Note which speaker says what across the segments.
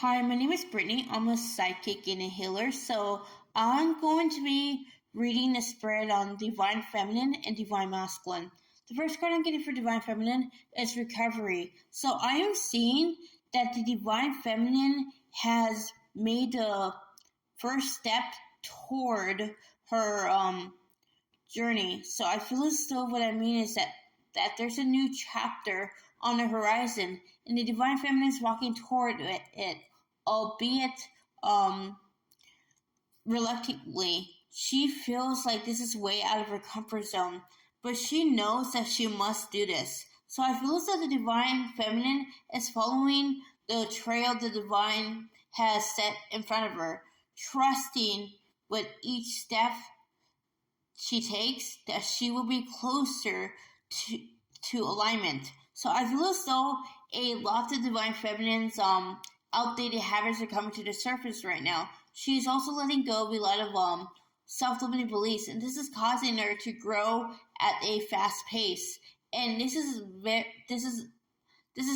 Speaker 1: Hi, my name is Brittany. I'm a psychic and a healer. So I'm going to be reading a spread on Divine Feminine and Divine Masculine. The first card I'm getting for Divine Feminine is Recovery. So I am seeing that the Divine Feminine has made the first step toward her journey. So I feel as though what I mean is that there's a new chapter on the horizon, and the Divine Feminine is walking toward it, albeit reluctantly. She feels like this is way out of her comfort zone, but she knows that she must do this. So I feel as though the Divine Feminine is following the trail the Divine has set in front of her, trusting with each step she takes that she will be closer to alignment. So I feel as though a lot of Divine Feminine's outdated habits are coming to the surface right now. She is also letting go of a lot of self-limiting beliefs, and this is causing her to grow at a fast pace. And this is a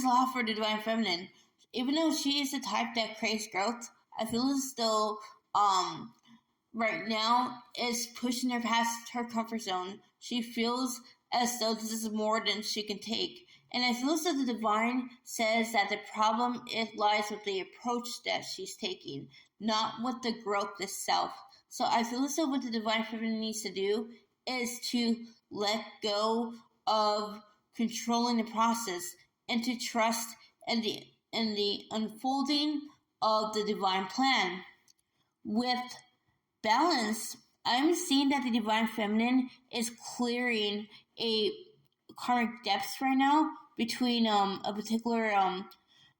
Speaker 1: lot for the Divine Feminine. Even though she is the type that craves growth, I feel as though right now is pushing her past her comfort zone. She feels as though this is more than she can take. And I feel as though the Divine says that the problem lies with the approach that she's taking, not with the growth itself. So I feel as though what the Divine Feminine needs to do is to let go of controlling the process and to trust in the unfolding of the Divine plan. With balance, I'm seeing that the Divine Feminine is clearing a karmic depths right now between a particular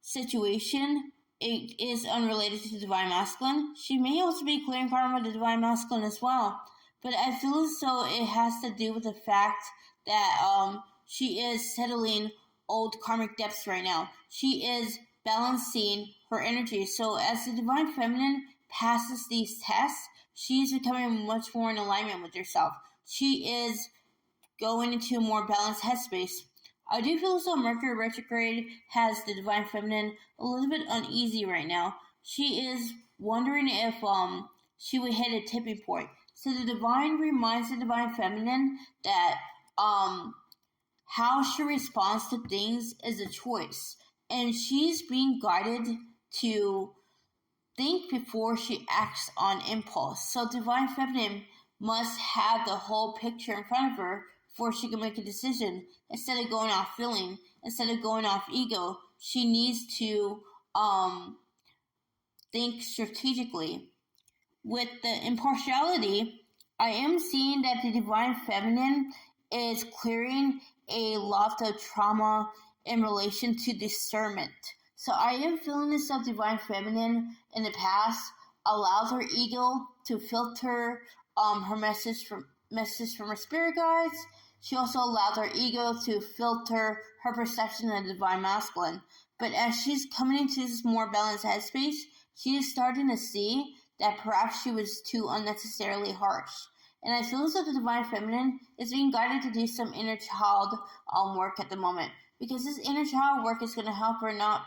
Speaker 1: situation. It is unrelated to the Divine Masculine. She may also be clearing karma with the Divine Masculine as well, but I feel as though it has to do with the fact that she is settling old karmic depths right now. She is balancing her energy. So as the Divine Feminine passes these tests, she is becoming much more in alignment with herself. She is going into a more balanced headspace. I do feel as though Mercury retrograde has the Divine Feminine a little bit uneasy right now. She is wondering if she would hit a tipping point. So the Divine reminds the Divine Feminine that how she responds to things is a choice, and she's being guided to think before she acts on impulse. So Divine Feminine must have the whole picture in front of her before she can make a decision. Instead of going off feeling, instead of going off ego, she needs to think strategically. With the impartiality, I am seeing that the Divine Feminine is clearing a lot of trauma in relation to discernment. So I am feeling this of Divine Feminine in the past allowed her ego to filter her message from her spirit guides. She also allowed her ego to filter her perception of the Divine Masculine. But as she's coming into this more balanced headspace, she is starting to see that perhaps she was too unnecessarily harsh. And I feel as though the Divine Feminine is being guided to do some inner child work at the moment. Because this inner child work is going to help her not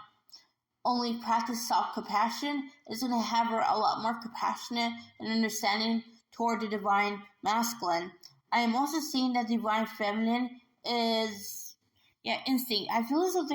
Speaker 1: only practice self-compassion, it's going to have her a lot more compassionate and understanding toward the Divine Masculine. I am also seeing that Divine Feminine is, instinct. I feel as though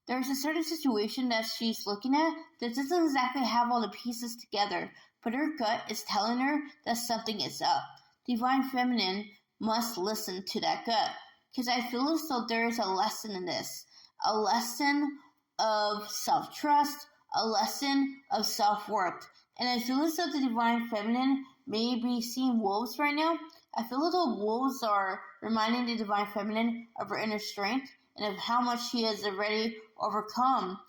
Speaker 1: there's a certain situation that she's looking at that doesn't exactly have all the pieces together, but her gut is telling her that something is up. Divine Feminine must listen to that gut, because I feel as though there is a lesson in this, a lesson of self-trust, a lesson of self-worth. And I feel as though the Divine Feminine may be seeing wolves right now. I feel as though wolves are reminding the Divine Feminine of her inner strength and of how much she has already overcome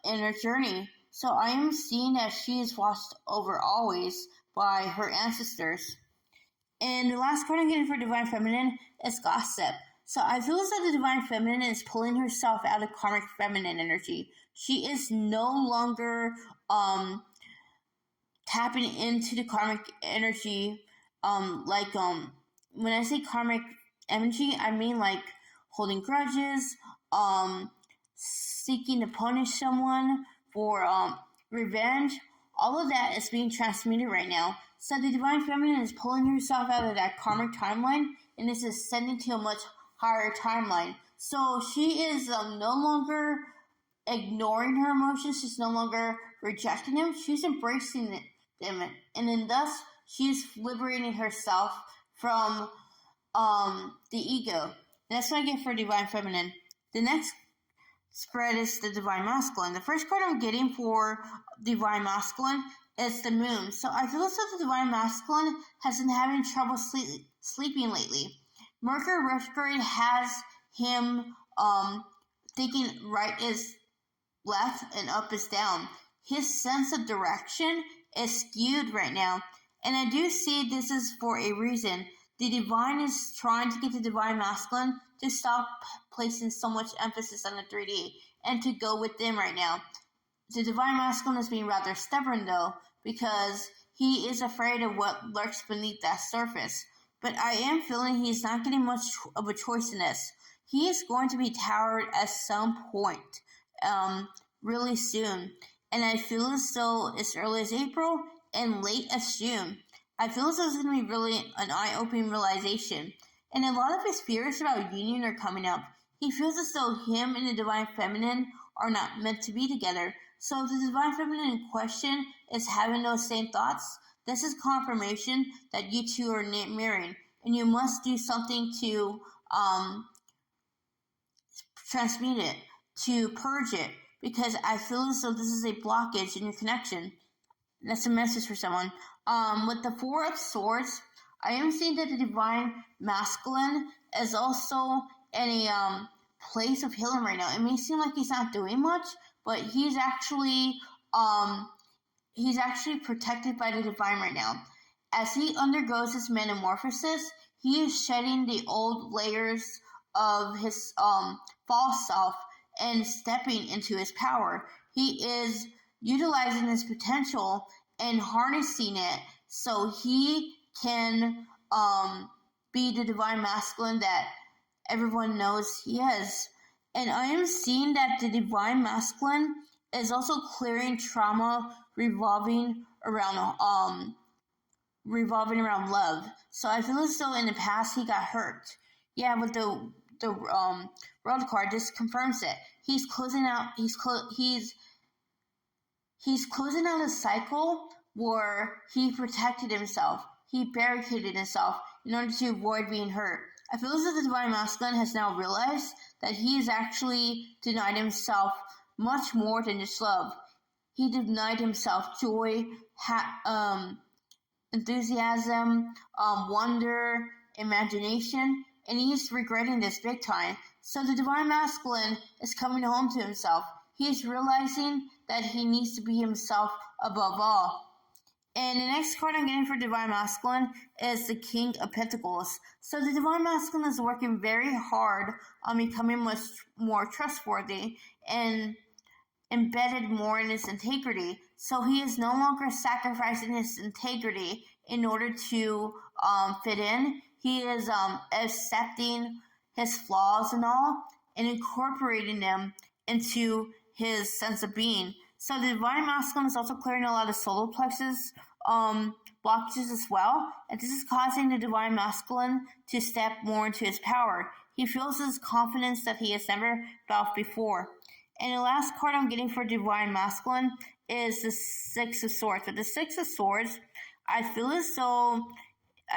Speaker 1: in her journey. So I am seeing that she is watched over always by her ancestors. And the last card I'm getting for Divine Feminine is Gossip. So I feel as though the Divine Feminine is pulling herself out of karmic feminine energy. She is no longer tapping into the karmic energy. When I say karmic energy, I mean like holding grudges, seeking to punish someone for revenge. All of that is being transmuted right now. So the divine feminine is pulling herself out of that karmic timeline and is ascending to a much higher timeline. So she is no longer ignoring her emotions. She's no longer rejecting them. She's embracing them, and then thus she is liberating herself from the ego. That's what I get for divine feminine. The next spread is the divine masculine. The first card I'm getting for divine masculine is the moon. So I feel as though the divine masculine has been having trouble sleeping lately. Mercury retrograde has him thinking right is left and up is down. His sense of direction is skewed right now. And I do see this is for a reason. The divine is trying to get the divine masculine to stop placing so much emphasis on the 3D and to go with them right now. The divine masculine is being rather stubborn though, because he is afraid of what lurks beneath that surface. But I am feeling he's not getting much of a choice in this. He is going to be towered at some point, really soon. And I feel as though as early as April and late as June. I feel as though it's going to be really an eye-opening realization. And a lot of his fears about union are coming up. He feels as though him and the divine feminine are not meant to be together. So if the divine feminine in question is having those same thoughts, this is confirmation that you two are mirroring. And you must do something to transmute it, to purge it. Because I feel as though this is a blockage in your connection. That's a message for someone. With the Four of Swords, I am seeing that the divine masculine is also in a place of healing right now. It may seem like he's not doing much, but he's actually protected by the divine right now. As he undergoes his metamorphosis, he is shedding the old layers of his false self and stepping into his power. He is utilizing his potential and harnessing it so he can be the divine masculine that everyone knows he is. And I am seeing that the divine masculine is also clearing trauma revolving around love. So I feel as though in the past he got hurt. Yeah, but the world card just confirms it. He's closing out a cycle where he protected himself. He barricaded himself in order to avoid being hurt. I feel as though the divine masculine has now realized that he has actually denied himself much more than just love. He denied himself joy, enthusiasm, wonder, imagination, and he's regretting this big time. So the divine masculine is coming home to himself. He is realizing that he needs to be himself above all. And the next card I'm getting for divine masculine is the King of Pentacles. So the divine masculine is working very hard on becoming much more trustworthy and embedded more in his integrity. So he is no longer sacrificing his integrity in order to fit in. He is accepting his flaws and all and incorporating them into his sense of being. So the divine masculine is also clearing a lot of solar plexus blockages as well, and this is causing the divine masculine to step more into his power. He feels his confidence that he has never felt before. And the last card I'm getting for divine masculine is the Six of Swords. With the Six of Swords, I feel as though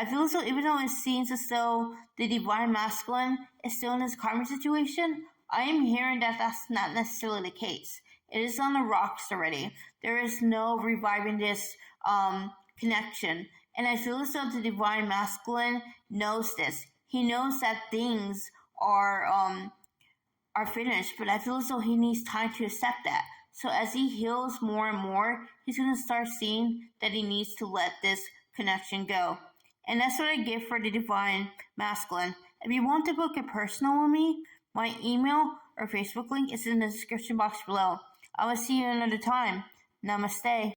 Speaker 1: even though it seems as though the divine masculine is still in this karmic situation, I am hearing that that's not necessarily the case. It is on the rocks already. There is no reviving this connection. And I feel as though the divine masculine knows this. He knows that things are finished, but I feel as though he needs time to accept that. So as he heals more and more, he's going to start seeing that he needs to let this connection go. And that's what I give for the divine masculine. If you want to book a personal with me, my email or Facebook link is in the description box below. I will see you another time. Namaste.